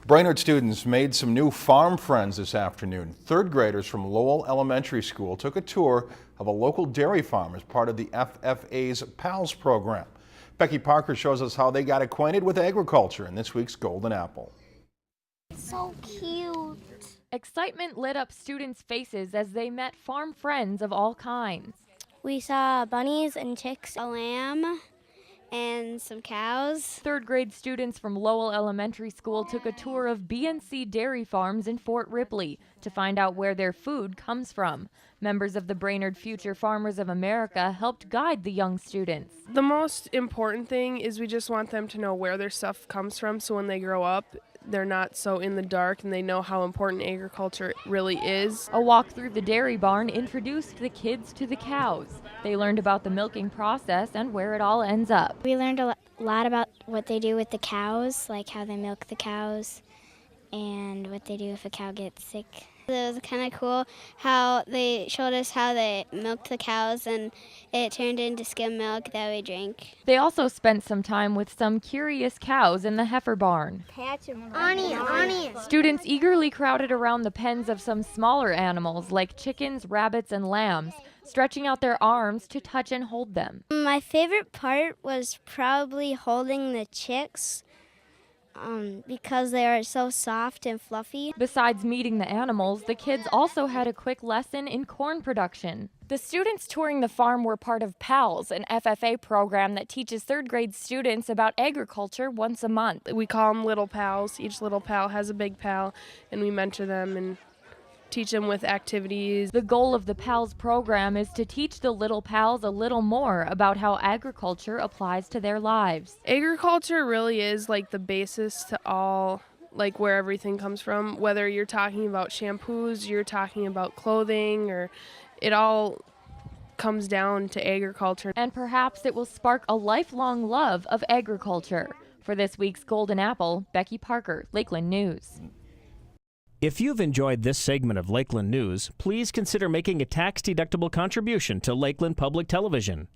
Brainerd students made some new farm friends this afternoon. Third graders from Lowell Elementary School took a tour of a local dairy farm as part of the FFA's PALS program. Becky Parker shows us how they got acquainted with agriculture in this week's Golden Apple. So cute. Excitement lit up students' faces as they met farm friends of all kinds. We saw bunnies and chicks, a lamb, and some cows. Third grade students from Lowell Elementary School took a tour of B&C dairy farms in Fort Ripley to find out where their food comes from. Members of the Brainerd Future Farmers of America helped guide the young students. The most important thing is we just want them to know where their stuff comes from, so when they grow up, they're not so in the dark and they know how important agriculture really is. A walk through the dairy barn introduced the kids to the cows. They learned about the milking process and where it all ends up. We learned a lot about what they do with the cows, like how they milk the cows and what they do if a cow gets sick. It was kind of cool how they showed us how they milked the cows and it turned into skim milk that we drank. They also spent some time with some curious cows in the heifer barn. Onion. Students eagerly crowded around the pens of some smaller animals like chickens, rabbits, and lambs, stretching out their arms to touch and hold them. My favorite part was probably holding the chicks because they are so soft and fluffy. Besides meeting the animals, the kids also had a quick lesson in corn production. The students touring the farm were part of PALS, an FFA program that teaches third grade students about agriculture once a month. We call them little pals. Each little pal has a big pal, and we mentor them and teach them with activities. The goal of the PALS program is to teach the little pals a little more about how agriculture applies to their lives. Agriculture really is like the basis to all, like where everything comes from. Whether you're talking about shampoos, you're talking about clothing, or it all comes down to agriculture. And perhaps it will spark a lifelong love of agriculture. For this week's Golden Apple, Becky Parker, Lakeland News. If you've enjoyed this segment of Lakeland News, please consider making a tax-deductible contribution to Lakeland Public Television.